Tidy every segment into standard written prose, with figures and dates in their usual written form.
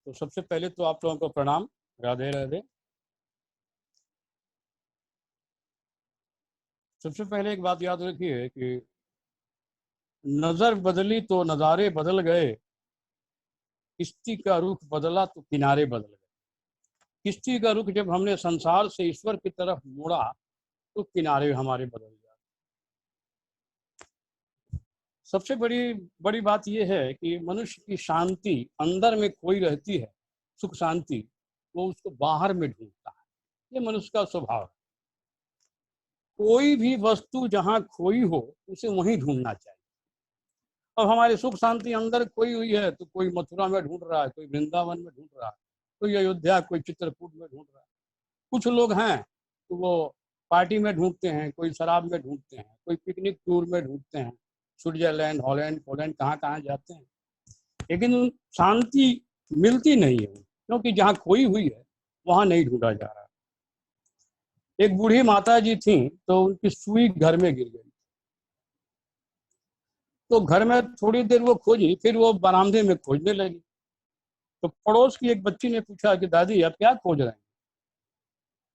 तो सबसे पहले तो आप लोगों को प्रणाम, राधे राधे। सबसे पहले एक बात याद रखिए कि नजर बदली तो नज़ारे बदल गए, किश्ती का रुख बदला तो किनारे बदल गए। किश्ती का रुख जब हमने संसार से ईश्वर की तरफ मोड़ा तो किनारे हमारे बदल गए। सबसे बड़ी बड़ी बात यह है कि मनुष्य की शांति अंदर में खोई रहती है, सुख शांति वो उसको बाहर में ढूंढता है। ये मनुष्य का स्वभाव है। कोई भी वस्तु जहाँ खोई हो उसे वहीं ढूंढना चाहिए। अब हमारी सुख शांति अंदर खोई हुई है तो कोई मथुरा में ढूंढ रहा है, कोई वृंदावन में ढूंढ रहा है, कोई अयोध्या, कोई चित्रकूट में ढूंढ रहा है। कुछ लोग हैं तो वो पार्टी में ढूंढते हैं, कोई शराब में ढूंढते हैं, कोई पिकनिक टूर में ढूंढते हैं, स्विट्जरलैंड, हॉलैंड, पोलैंड, कहाँ कहाँ जाते हैं, लेकिन शांति मिलती नहीं है क्योंकि जहाँ खोई हुई है वहां नहीं ढूंढा जा रहा। एक बूढ़ी माता जी थी तो उनकी सुई घर में गिर गई, तो घर में थोड़ी देर वो खोजी, फिर वो बरामदे में खोजने लगी। तो पड़ोस की एक बच्ची ने पूछा कि दादी आप क्या खोज रहे हैं?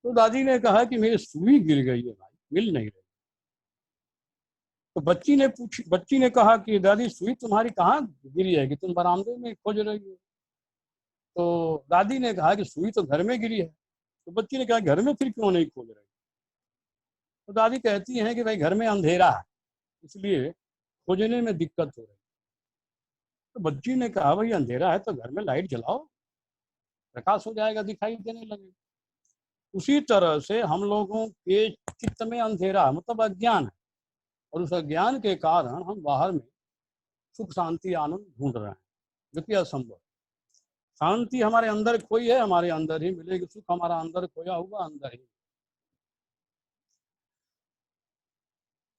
तो दादी ने कहा कि मेरी सुई गिर गई है भाई, मिल नहीं रही। तो बच्ची ने कहा कि दादी सुई तुम्हारी कहाँ गिरी है कि तुम बरामदे में खोज रही हो? तो दादी ने कहा कि सुई तो घर में गिरी है। तो बच्ची ने कहा घर में फिर क्यों नहीं खोज रही? तो दादी कहती हैं कि भाई घर में अंधेरा है इसलिए खोजने में दिक्कत हो रही। तो बच्ची ने कहा भाई अंधेरा है तो घर में लाइट जलाओ, प्रकाश हो जाएगा, दिखाई देने लगे। उसी तरह से हम लोगों के चित्त में अंधेरा मतलब अज्ञान है, और उस अज्ञान के कारण हम बाहर में सुख शांति आनंद ढूंढ रहे हैं, जो कि असंभव। शांति हमारे अंदर खोई है, हमारे अंदर ही मिलेगी। सुख हमारा अंदर खोया हुआ अंदर ही।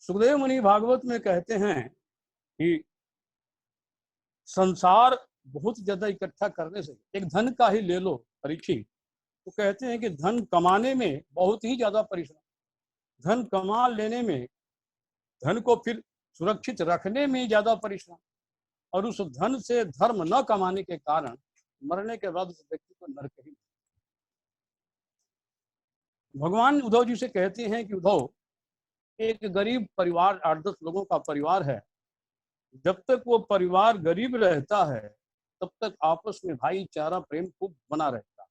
सुखदेव मुनि भागवत में कहते हैं कि संसार बहुत ज्यादा इकट्ठा करने से, एक धन का ही ले लो परीक्षित, तो कहते हैं कि धन कमाने में बहुत ही ज्यादा परिश्रम, धन कमा लेने में, धन को फिर सुरक्षित रखने में ज्यादा परिश्रम, और उस धन से धर्म न कमाने के कारण मरने के बाद उस व्यक्ति को नरक ही। भगवान उद्धव जी से कहते हैं कि उद्धव, एक गरीब परिवार 8-10 लोगों का परिवार है, जब तक वो परिवार गरीब रहता है तब तक आपस में भाईचारा प्रेम खूब बना रहता है।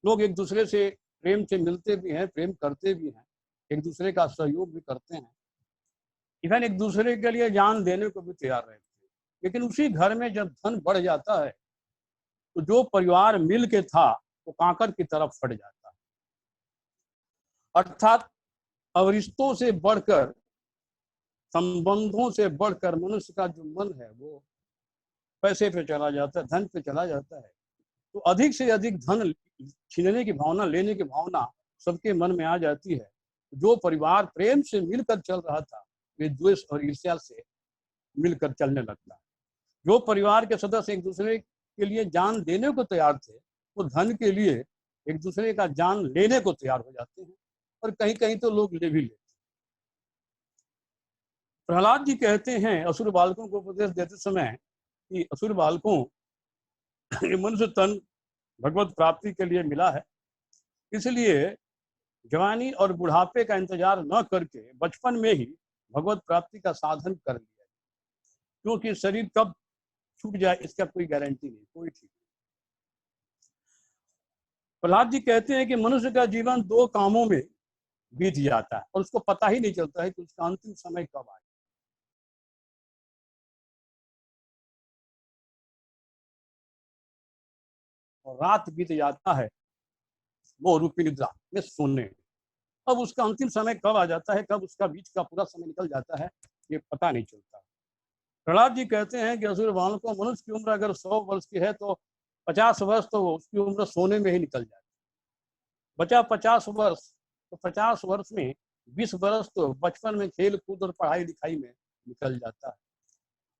लोग एक दूसरे से प्रेम से मिलते भी हैं, प्रेम करते भी हैं, एक दूसरे का सहयोग भी करते हैं, इवन एक दूसरे के लिए जान देने को भी तैयार रहते हैं। लेकिन उसी घर में जब धन बढ़ जाता है तो जो परिवार मिल के था वो कांकर की तरफ फट जाता है। अर्थात अब रिश्तों से बढ़कर, संबंधों से बढ़कर मनुष्य का जो मन है वो पैसे पे चला जाता है, धन पे चला जाता है। तो अधिक से अधिक धन छीनने की भावना, लेने की भावना सबके मन में आ जाती है। जो परिवार प्रेम से मिलकर चल रहा था वे द्वेष और ईर्ष्या से मिलकर चलने लगता है। जो परिवार के सदस्य एक दूसरे के लिए जान देने को तैयार थे वो धन के लिए एक दूसरे का जान लेने को तैयार हो जाते हैं, और कहीं कहीं तो लोग ले भी लेते हैं। प्रहलाद जी कहते हैं असुर बालकों को उपदेश देते समय कि असुर बालकों, ये मनुष्य तन भगवत प्राप्ति के लिए मिला है, इसलिए जवानी और बुढ़ापे का इंतजार न करके बचपन में ही भगवत प्राप्ति का साधन कर लिया, क्योंकि शरीर कब छूट जाए इसका कोई गारंटी नहीं, कोई ठीक नहीं। प्रहलाद जी कहते हैं कि मनुष्य का जीवन 2 कामों में बीत जाता है और उसको पता ही नहीं चलता है कि उसका अंतिम समय कब आए। और रात बीत जाता है वो रूपी निद्रा में सोने। अब उसका अंतिम समय कब आ जाता है, कब उसका बीच का पूरा समय निकल जाता है, ये पता नहीं चलता। प्रहलाद जी कहते हैं कि असुर बालकों को मनुष्य की उम्र अगर 100 वर्ष की है तो 50 वर्ष तो उसकी उम्र सोने में ही निकल जाती है। बचा 50 वर्ष, तो 50 वर्ष में 20 वर्ष तो बचपन में खेल कूद और पढ़ाई लिखाई में निकल जाता है,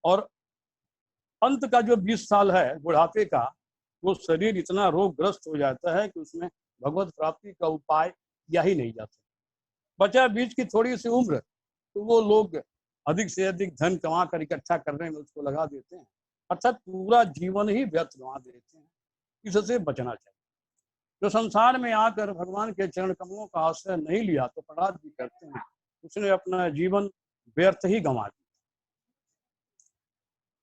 और अंत का जो 20 साल है बुढ़ापे का, वो शरीर इतना रोगग्रस्त हो जाता है कि उसमें भगवत प्राप्ति का उपाय किया ही नहीं जा सकता। बचा बीच की थोड़ी सी उम्र तो वो लोग अधिक से अधिक धन कमा कर इकट्ठा करने में उसको लगा देते हैं, अर्थात पूरा जीवन ही व्यर्थ गंवा देते हैं। इससे बचना चाहिए। जो संसार में आकर भगवान के चरण कमलों का आश्रय नहीं लिया तो प्रहलाद जी कहते हैं उसने अपना जीवन व्यर्थ ही गंवा दिया।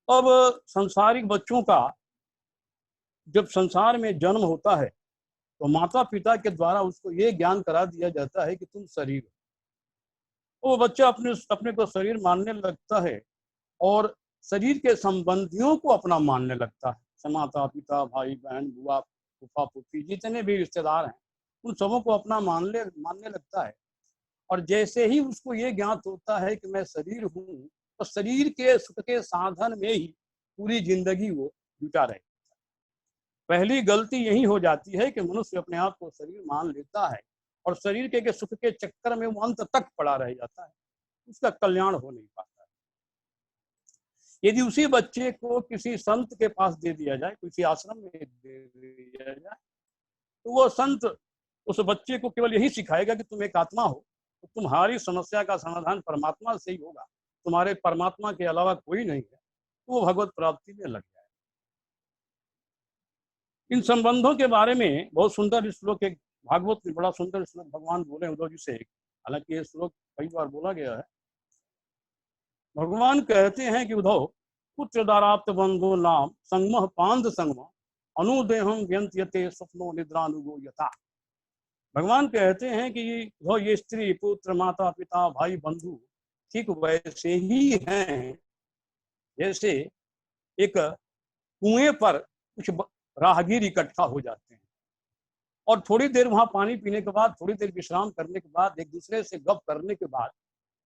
अब संसारिक बच्चों का जब संसार में जन्म होता है तो माता पिता के द्वारा उसको ये ज्ञान करा दिया जाता है कि तुम शरीर हो। वो बच्चा अपने अपने को शरीर मानने लगता है और शरीर के संबंधियों को अपना मानने लगता है। माता पिता भाई बहन बुआ फूफा फूफी जितने भी रिश्तेदार हैं उन सबों को अपना मानने लगता है। और जैसे ही उसको ये ज्ञात होता है कि मैं शरीर हूँ तो शरीर के सुख के साधन में ही पूरी जिंदगी वो जुटा रहे। पहली गलती यही हो जाती है कि मनुष्य अपने आप को शरीर मान लेता है और शरीर के सुख के चक्कर में वो अंत तक पड़ा रह जाता है, उसका कल्याण हो नहीं पाता है। यदि उसी बच्चे को किसी संत के पास दे दिया जाए, किसी आश्रम में दे दिया जाए, तो वो संत उस बच्चे को केवल यही सिखाएगा कि तुम एक आत्मा हो, तो तुम्हारी समस्या का समाधान परमात्मा से ही होगा, तुम्हारे परमात्मा के अलावा कोई नहीं है, तो वो भगवत प्राप्ति में लग जाए। इन संबंधों के बारे में बहुत सुंदर श्लोक, एक भागवत में बड़ा सुंदर श्लोक भगवान बोले उद्धव जी से। हालांकि ये श्लोक कई बार बोला गया है। भगवान कहते हैं कि उद्धव पुत्र दाराप्त बंधु नाम संगमः पांध संगम अनुदेहम व्यंत्यते स्वप्नो निद्रानुगो यथा। भगवान कहते हैं कि उद्धव ये स्त्री पुत्र माता पिता भाई बंधु ठीक वैसे ही हैं जैसे एक कुएं पर कुछ राहगीर इकट्ठा हो जाते हैं और थोड़ी देर वहां पानी पीने के बाद, थोड़ी देर विश्राम करने के बाद, एक दूसरे से गप करने के बाद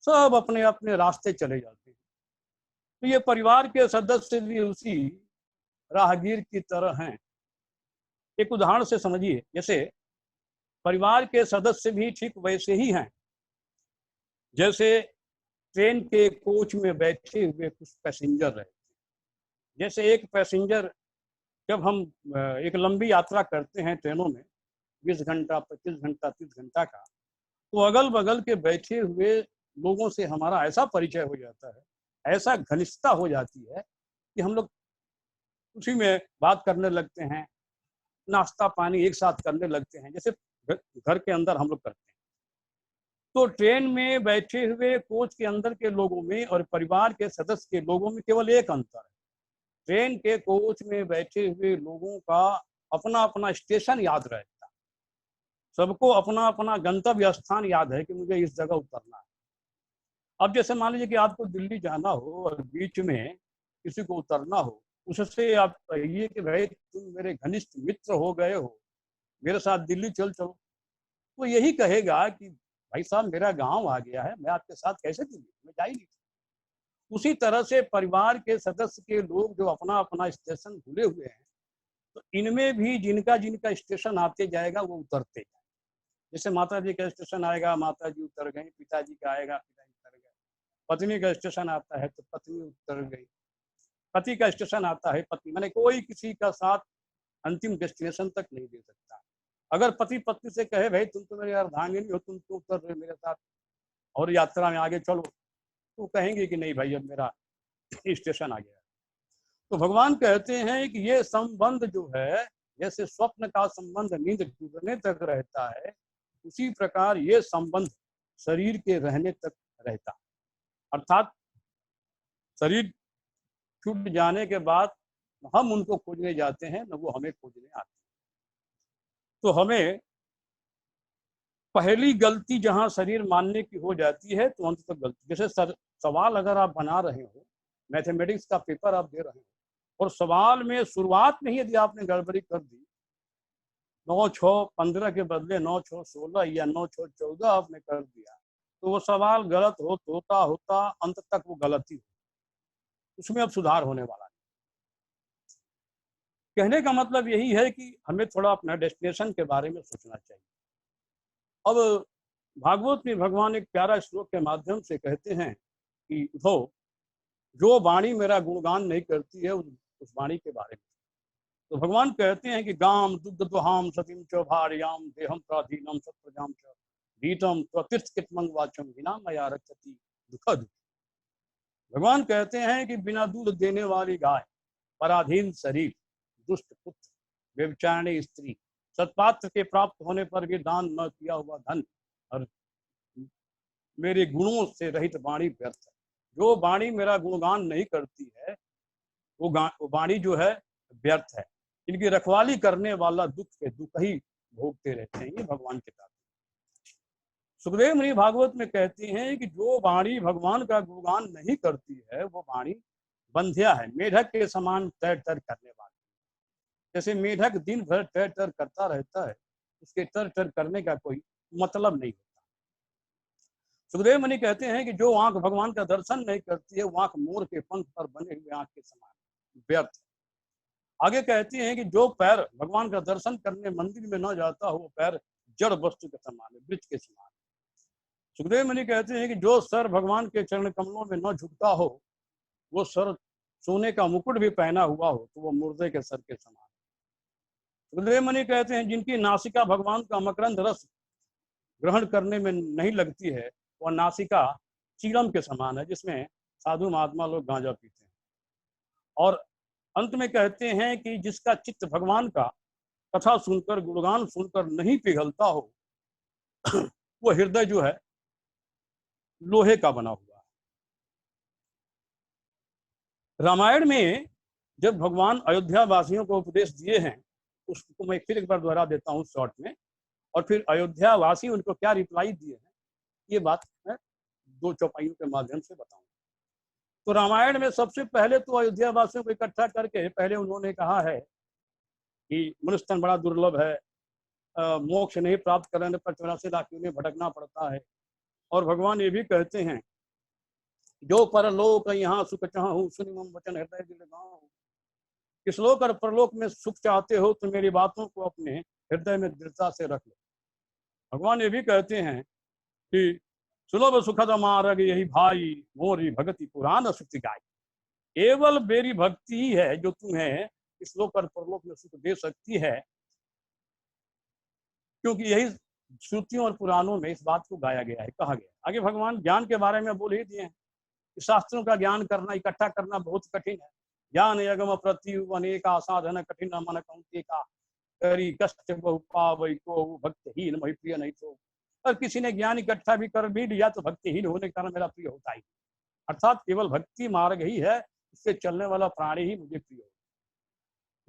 सब अपने अपने रास्ते चले जाते हैं। तो ये परिवार के सदस्य भी उसी राहगीर की तरह हैं। एक उदाहरण से समझिए, जैसे परिवार के सदस्य भी ठीक वैसे ही हैं जैसे ट्रेन के कोच में बैठे हुए कुछ पैसेंजर रहते हैं। जैसे एक पैसेंजर, जब हम एक लंबी यात्रा करते हैं ट्रेनों में 20 घंटा 25 घंटा 30 घंटा का, तो अगल बगल के बैठे हुए लोगों से हमारा ऐसा परिचय हो जाता है, ऐसा घनिष्ठता हो जाती है कि हम लोग उसी में बात करने लगते हैं, नाश्ता पानी एक साथ करने लगते हैं, जैसे घर के अंदर हम लोग करते हैं। तो ट्रेन में बैठे हुए कोच के अंदर के लोगों में और परिवार के सदस्य के लोगों में केवल एक अंतर है। ट्रेन के कोच में बैठे हुए लोगों का अपना अपना स्टेशन याद रहता है, सबको अपना अपना गंतव्य स्थान याद है कि मुझे इस जगह उतरना है। अब जैसे मान लीजिए कि आपको दिल्ली जाना हो और बीच में किसी को उतरना हो, उससे आप कहिए कि भाई तुम मेरे घनिष्ठ मित्र हो गए हो, मेरे साथ दिल्ली चल चलो, वो यही कहेगा कि भाई साहब मेरा गांव आ गया है, मैं आपके साथ कैसे दिल्ली, मैं जा ही नहीं। उसी तरह से परिवार के सदस्य के लोग जो अपना अपना स्टेशन भूले हुए हैं, तो इनमें भी जिनका जिनका स्टेशन आते जाएगा वो उतरते जाएगा। जैसे माता जी का स्टेशन आएगा, माता जी उतर गई, पिताजी का आएगा, पिताजी उतर गए, पत्नी का स्टेशन आता है तो पत्नी उतर गई, पति का स्टेशन आता है पत्नी, मैंने कोई किसी का साथ अंतिम डेस्टिनेशन तक नहीं दे सकता। अगर पति पत्नी से कहे भाई तुम तो मेरे अर्धांगिनी हो, तुम क्यों उतर रहे मेरे साथ और यात्रा में आगे चलो, तो कहेंगे कि नहीं भाई अब मेरा स्टेशन आ गया। तो भगवान कहते हैं कि ये संबंध जो है, जैसे स्वप्न का संबंध नींद टूटने तक रहता है, उसी प्रकार ये संबंध शरीर के रहने तक रहता है। अर्थात शरीर छूट जाने के बाद हम उनको खोजने जाते हैं, न वो हमें खोजने आते हैं। तो हमें पहली गलती जहां शरीर मानने की हो जाती है तो अंत तक गलती। जैसे सवाल अगर आप बना रहे हो, मैथमेटिक्स का पेपर आप दे रहे हो और सवाल में शुरुआत में ही यदि आपने गड़बड़ी कर दी, 9 6 15 के बदले 9 6 16 या 9 6 14 आपने कर दिया, तो वो सवाल गलत होता होता अंत तक वो गलती हो, उसमें अब सुधार होने वाला है। कहने का मतलब यही है कि हमें थोड़ा अपना डेस्टिनेशन के बारे में सोचना चाहिए। अब भागवत में भगवान एक प्यारा श्लोक के माध्यम से कहते हैं कि उद्धव, जो वाणी मेरा गुणगान नहीं करती है उस वाणी के बारे में। तो भगवान कहते हैं कि गाम दुग्ध दुहाम सतीम च भार्याम देहम प्राधीनम सत्प्रजाम च दीतम त्वतीर्थ कितमंग वाचम बिना मया रक्षति दुखद। भगवान कहते हैं कि बिना दूध देने वाली गाय, पराधीन शरीर, दुष्ट पुत्र, व्यभिचारिणी स्त्री, सत्पात्र के प्राप्त होने पर भी दान न किया हुआ धन, और मेरे गुणों से रहित वाणी व्यर्थ है। जो वाणी मेरा गुणगान नहीं करती है वो वाणी जो है व्यर्थ है। इनकी रखवाली करने वाला दुख के दुख ही भोगते रहते हैं। ये भगवान के तात्पर्य। सुखदेव मुनि भागवत में कहते हैं कि जो वाणी भगवान का गुणगान नहीं करती है वो वाणी बंध्या है, मेढक के समान तर तर करने वाली। जैसे मेढक दिन भर तर तर करता रहता है, उसके तर तर करने का कोई मतलब नहीं होता। सुखदेव मुनि कहते हैं कि जो आंख भगवान का दर्शन नहीं करती है वो आंख मोर के पंख पर बने हुए आंख के समान व्यर्थ है। आगे कहते हैं कि जो पैर भगवान का दर्शन करने मंदिर में न जाता हो वो पैर जड़ वस्तु के समान है, वृक्ष के समान। सुखदेव मुनि कहते हैं कि जो सर भगवान के चरण कमलों में न झुकता हो वो सर सोने का मुकुट भी पहना हुआ हो तो वो मुर्दे के सर के समान। सुखदेव मुनि कहते हैं जिनकी नासिका भगवान का मकरंद रस ग्रहण करने में नहीं लगती है वह नासिका चीलम के समान है जिसमें साधु महात्मा लोग गांजा पीते हैं। और अंत में कहते हैं कि जिसका चित्त भगवान का कथा सुनकर गुणगान सुनकर नहीं पिघलता हो वो हृदय जो है लोहे का बना हुआ है। रामायण में जब भगवान अयोध्या वासियों को उपदेश दिए हैं उसको मैं फिर एक बार दोहरा देता हूँ शॉर्ट में, और फिर अयोध्या वासी उनको क्या रिप्लाई दिए हैं ये बात मैं दो चौपाइयों के माध्यम से बताऊंगा। तो रामायण में सबसे पहले तो अयोध्या वासियों को इकट्ठा करके पहले उन्होंने कहा है कि मनुष्य तन बड़ा दुर्लभ है, मोक्ष नहीं प्राप्त करने पर 84 लाख में भटकना पड़ता है। और भगवान ये भी कहते हैं जो परलोक यहाँ सुख चाहूं सुनि मम वचन हृदय दिल गाऊं। इस लोक और परलोक में सुख चाहते हो तो मेरी बातों को अपने हृदय में दृढ़ता से रख लो। भगवान ये भी कहते हैं कि सुलभ सुखद मार्ग यही भाई मोरी भक्ति पुराण सुख गाय। केवल मेरी भक्ति ही है जो तुम्हें इस लोक और परलोक में सुख दे सकती है, क्योंकि यही श्रुतियों और पुराणों में इस बात को गाया गया है, कहा गया। आगे भगवान ज्ञान के बारे में बोल ही दिए हैं। शास्त्रों का ज्ञान करना इकट्ठा करना बहुत कठिन है। ज्ञान यगम प्रति अनेका साधन कठिन मन कौंते का करी कष्ट बहु पावई को भक्तहीन मही प्रिय नहीं तो। और किसी ने ज्ञान इकट्ठा भी कर भी लिया तो भक्तिहीन होने के कारण मेरा प्रिय होता ही। अर्थात केवल भक्ति मार्ग ही है, इससे चलने वाला प्राणी ही मुझे प्रिय हो।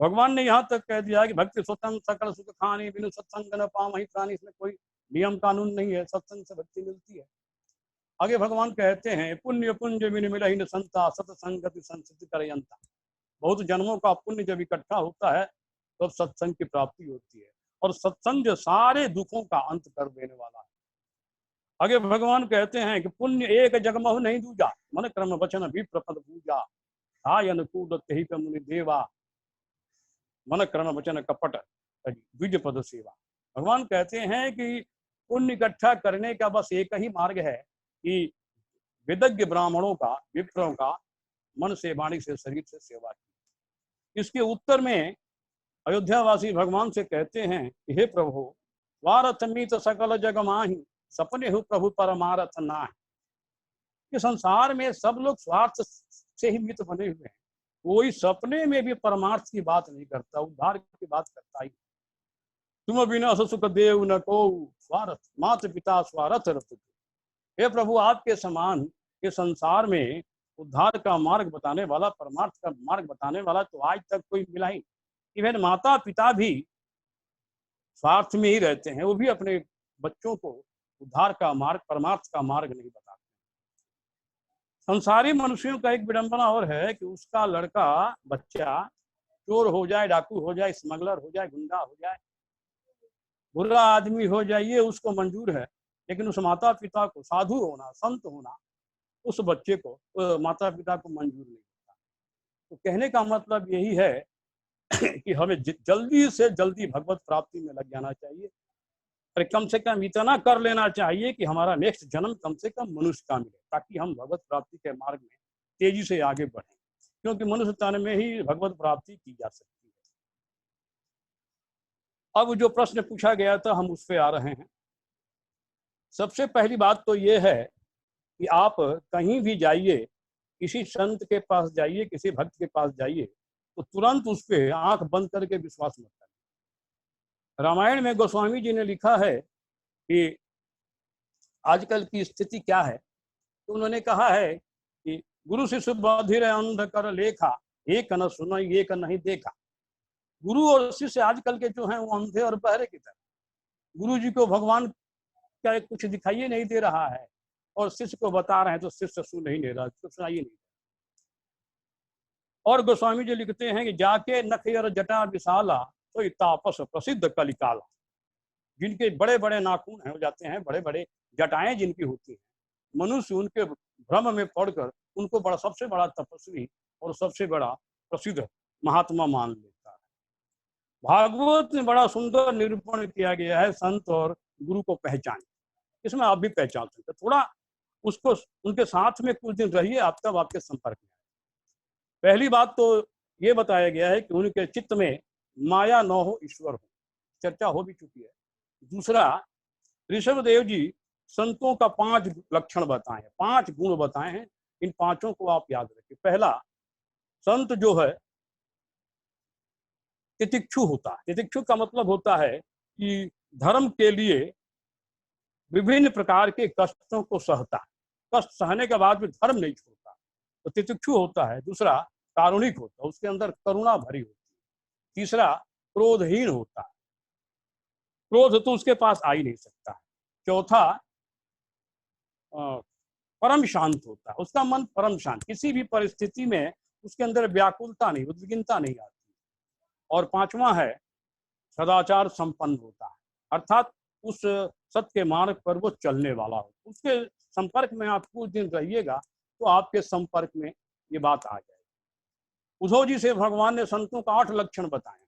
भगवान ने यहाँ तक कह दिया कि भक्ति स्वतंत्र सकल सुख खानी बिनु सत्संग न पावहि प्राणी। इसमें कोई नियम कानून नहीं है, सत्संग से भक्ति मिलती है। आगे भगवान कहते हैं पुण्य पुंज बिन मिलहि संता सत्संगति संस्कृति करयंता। बहुत जन्मों का पुण्य जब इकट्ठा होता है तब सत्संग की प्राप्ति होती है, और सत्संग सारे दुखों का अंत कर देने वाला है। आगे भगवान कहते हैं कि पुण्य एक जगमहु नहीं दूजा मन क्रम वचन भी प्रपद पूजा हाय अनुकूल ही मुनि देवा मन क्रम वचन कपट द्विज पद सेवा। भगवान कहते हैं कि पुण्य इकट्ठा करने का बस एक ही मार्ग है कि विदग्ध ब्राह्मणों का विप्रों का मन से वाणी से शरीर से सेवा की। इसके उत्तर में अयोध्यावासी भगवान से कहते हैं कि हे प्रभु वारथ मीत सकल जग माही सपने हो प्रभु परमारथ ना। कि संसार में सब लोग स्वार्थ से ही मित बने हुए हैं, कोई सपने में भी परमार्थ की बात नहीं करता, उद्धार की बात करता ही। तुम बिना सुख देव न को स्वार्थ मात पिता स्वार्थ रथ। हे प्रभु आपके समान के संसार में उद्धार का मार्ग बताने वाला परमार्थ का मार्ग बताने वाला तो आज तक कोई मिला ही। इवन माता पिता भी स्वार्थ में ही रहते हैं, वो भी अपने बच्चों को उद्धार का मार्ग परमार्थ का मार्ग नहीं बताते। संसारी मनुष्यों का एक विडंबना और है कि उसका लड़का बच्चा चोर हो जाए, डाकू हो जाए, स्मगलर हो जाए, गुंडा हो जाए, बुरा आदमी हो जाए, ये उसको मंजूर है। लेकिन उस माता पिता को साधु होना संत होना उस बच्चे को माता पिता को मंजूर नहीं होता। तो कहने का मतलब यही है कि हमें जल्दी से जल्दी भगवत प्राप्ति में लग जाना चाहिए, और कम से कम इतना कर लेना चाहिए कि हमारा नेक्स्ट जन्म कम से कम मनुष्य का मिले, ताकि हम भगवत प्राप्ति के मार्ग में तेजी से आगे बढ़ें, क्योंकि मनुष्य तन में ही भगवत प्राप्ति की जा सकती है। अब जो प्रश्न पूछा गया था हम उस पर आ रहे हैं। सबसे पहली बात तो ये है कि आप कहीं भी जाइए, किसी संत के पास जाइए, किसी भक्त के पास जाइए, तो तुरंत उस पर आंख बंद करके विश्वास मत करें। रामायण में गोस्वामी जी ने लिखा है कि आजकल की स्थिति क्या है, तो उन्होंने कहा है कि गुरु शिष्य बधिर अंध कर लेखा, एक न सुनई एक नहीं देखा। गुरु और शिष्य आजकल के जो हैं वो अंधे और बहरे की तरह। गुरु जी को भगवान क्या कुछ दिखाई नहीं दे रहा है और शिष्य को बता रहे हैं तो शिष्य सुन ही नहीं रहा, तो सुनाई नहीं। और गोस्वामी जी लिखते हैं कि जाके नखयर जटा विशाला तो तापस प्रसिद्ध कलिकाला। जिनके बड़े बड़े नाखून हो जाते हैं, बड़े बड़े जटाएं जिनकी होती हैं, मनुष्य उनके भ्रम में पड़कर उनको बड़ा सबसे बड़ा तपस्वी और सबसे बड़ा प्रसिद्ध महात्मा मान लेता है। भागवत में बड़ा सुंदर निरूपण किया गया है संत और गुरु को पहचान। इसमें आप भी पहचान सकते, थोड़ा उसको उनके साथ में कुछ दिन रहिए, आप तब आपके संपर्क में। पहली बात तो ये बताया गया है कि उनके चित्त में माया न हो, ईश्वर हो, चर्चा हो भी चुकी है। दूसरा, ऋषभदेव जी संतों का 5 लक्षण बताए हैं, 5 गुण बताए हैं। इन 5 को आप याद रखिए। पहला, संत जो है तितिक्षु होता है। तितिक्षु का मतलब होता है कि धर्म के लिए विभिन्न प्रकार के कष्टों को सहता है, कष्ट सहने के बाद भी धर्म नहीं छोड़ता, तो तितिक्षु होता है। दूसरा, कारुणिक होता है, उसके अंदर करुणा भरी होती है। तीसरा, क्रोधहीन होता है, क्रोध तो उसके पास आ ही नहीं सकता है। चौथा, परम शांत होता है, उसका मन परम शांत, किसी भी परिस्थिति में उसके अंदर व्याकुलता नहीं, उद्विग्नता नहीं आती। और पांचवा है, सदाचार संपन्न होता है, अर्थात उस सत्य के मार्ग पर वो चलने वाला हो। उसके संपर्क में आप कुछ दिन रहिएगा तो आपके संपर्क में ये बात आ जाएगी। उद्धव जी से भगवान ने संतों का 8 लक्षण बताए,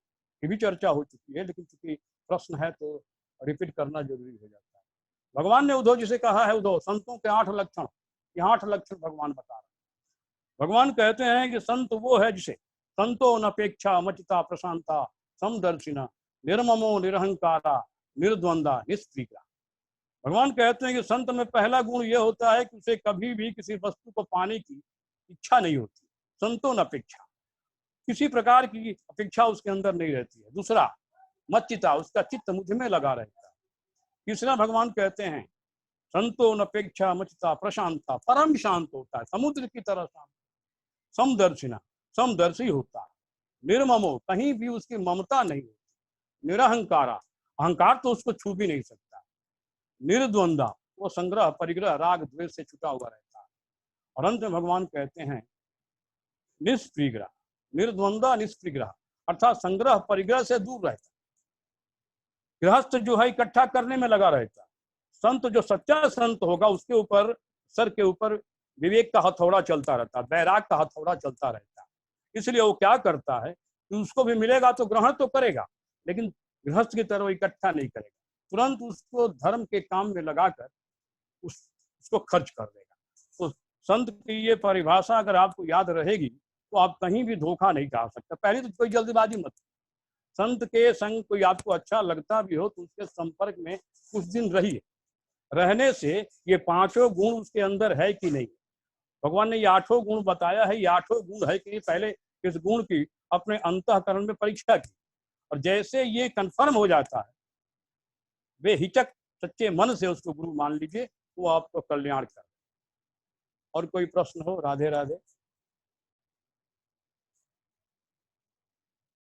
ये भी चर्चा हो चुकी है, लेकिन चूंकि प्रश्न है तो रिपीट करना जरूरी हो जाता है। भगवान ने उद्धव जी से कहा है, उद्धव संतों के 8 लक्षण, ये 8 लक्षण भगवान बता रहे हैं। भगवान कहते हैं कि संत वो है जिसे संतो नपेक्षा मचिता प्रशांता समदर्शिना निर्ममो निरहंकारा निर्द्वंदा निष्प्रिया। भगवान कहते हैं कि संत में पहला गुण यह होता है कि उसे कभी भी किसी वस्तु को पाने की इच्छा नहीं होती। संतो नपेक्षा, किसी प्रकार की अपेक्षा उसके अंदर नहीं रहती है। दूसरा, मच्चिता, उसका चित्त मुझ में लगा रहता है। तीसरा, भगवान कहते हैं संतो नपेक्षा मचिता प्रशांता, परम शांत होता है, समुद्र की तरह शांत। समदर्शिना, समदर्शी होता है। निर्ममो, कहीं भी उसकी ममता नहीं होती। निरहंकारा, अहंकार तो उसको छू भी नहीं सकता। निर्द्वंदा, वो संग्रह परिग्रह राग द्वेष से छुटा हुआ रहता है। और अंत में भगवान कहते हैं निष्प्रिग्रह, निर्द्वंदा निष्प्रिग्रह, अर्थात संग्रह परिग्रह से दूर रहता है। गृहस्थ जो है इकट्ठा करने में लगा रहता है। संत जो सच्चा संत होगा उसके ऊपर, सर के ऊपर विवेक का हथौड़ा चलता रहता है, वैराग का हथौड़ा चलता रहता है। इसलिए वो क्या करता है कि उसको भी मिलेगा तो ग्रहण तो करेगा, लेकिन गृहस्थ की तरह इकट्ठा नहीं करेगा, तुरंत उसको धर्म के काम में लगाकर उसको खर्च कर देगा। तो संत की ये परिभाषा अगर आपको याद रहेगी तो आप कहीं भी धोखा नहीं खा सकते। पहले तो कोई जल्दबाजी मत, संत के संग कोई आपको अच्छा लगता भी हो तो उसके संपर्क में कुछ दिन रहिए। रहने से ये 5 गुण उसके अंदर है कि नहीं, भगवान ने ये 8 गुण बताया है, ये 8 गुण है कि नहीं, पहले इस गुण की अपने अंतःकरण में परीक्षा की, और जैसे ये कंफर्म हो जाता है बेहिचक सच्चे मन से उसको गुरु मान लीजिए, वो आपको कल्याण कर। और कोई प्रश्न हो? राधे राधे।